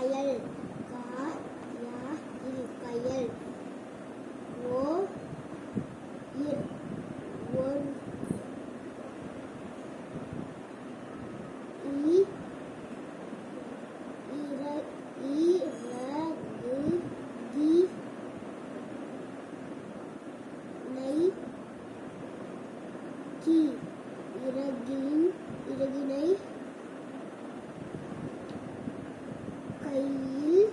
கயல். கா யா இல் கயல். ஓ இர் ஒர். இ இறகு தி நை கி. இறகினை கையில்.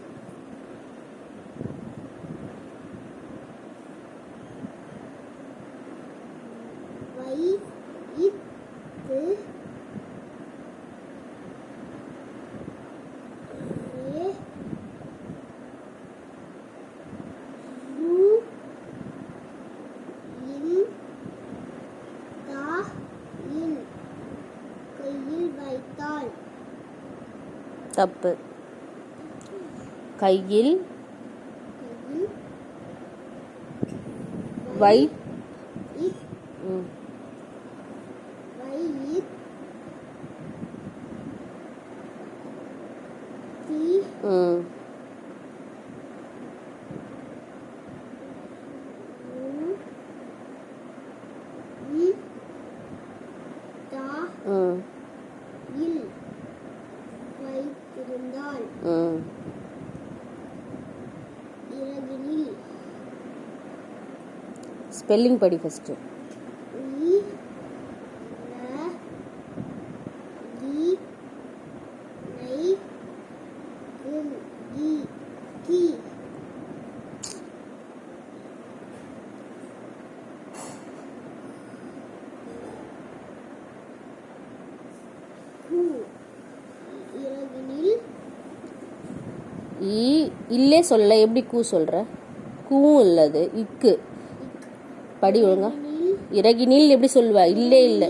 வைத்து கையில் வைத்தாள். தப்பு. கையில் வை வைத்திருந்தாள். இறகினில். ஸ்பெல்லிங் படி ஃபர்ஸ்ட். இல்லே சொல்ல எப்படி கூ சொல்ற? கூவும் இல்லது இக்கு. படி ஒழுங்கா. இறகினில் எப்படி சொல்வ? இல்லே இல்ல.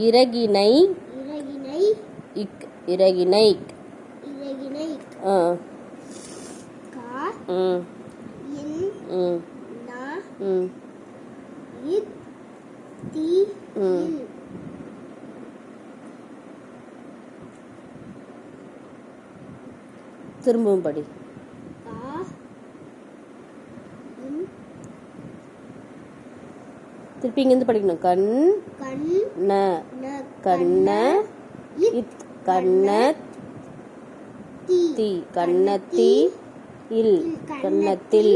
இறகினை இக். இறகினை ஆ கா ம் இன் ம் நா ம் இத் தி இல். திரும்பவும் படி. கா இன் திருப்பி இங்கிருந்து படிக்கணும். கண் கண் ந கண்ண இத் கண்ண தி கண்ணத்தி இல் கண்ணத்தில்.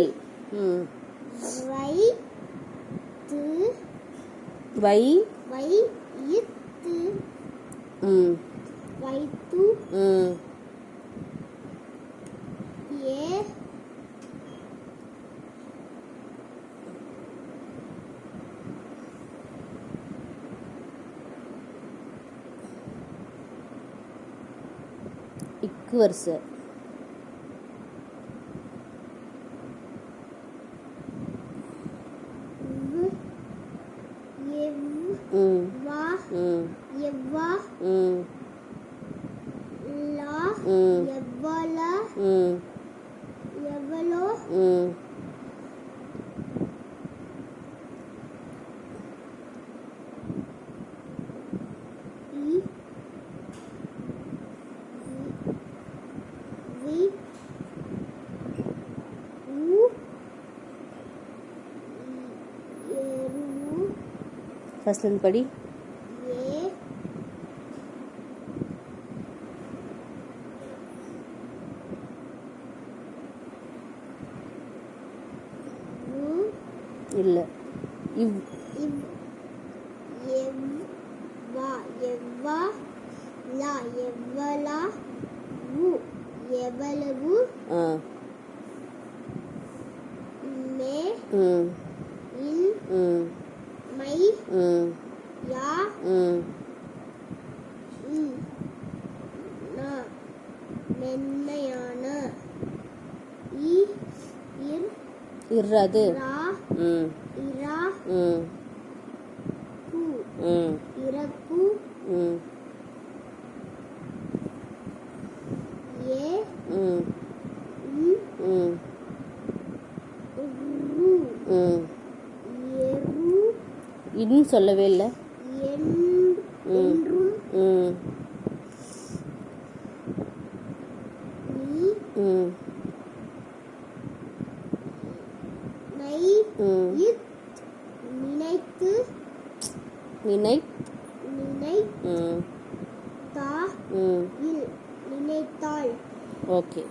வைத்து வை வைத்து வைத்து ஏ இக்கு வரிசை. வா எவ்வா லா எவ்வள எவ்வளோ வி உ எரு ஃபர்ஸ்ட்லேருந்து படி. ஏ உ இல்லை இவ் இவ் எவ் வா எவ்வா லா எவ்வளா உ எவ்வளவு ஆ மே ம் இன் ம் மை ம் யா ம் நா மென்மையான இ இர் இர்றது ரா ம் இரா ம் கு ம் இறக்கு ம் ஏ ம் ம் ம் ரு ம் எரு இன்னும் சொல்லவே இல்லை. என்றும் ம் நீ ம் நை ம் இத் நினைத்து நினை நினை ம் தா ம் இல் நினைத்தாள். ஓகே.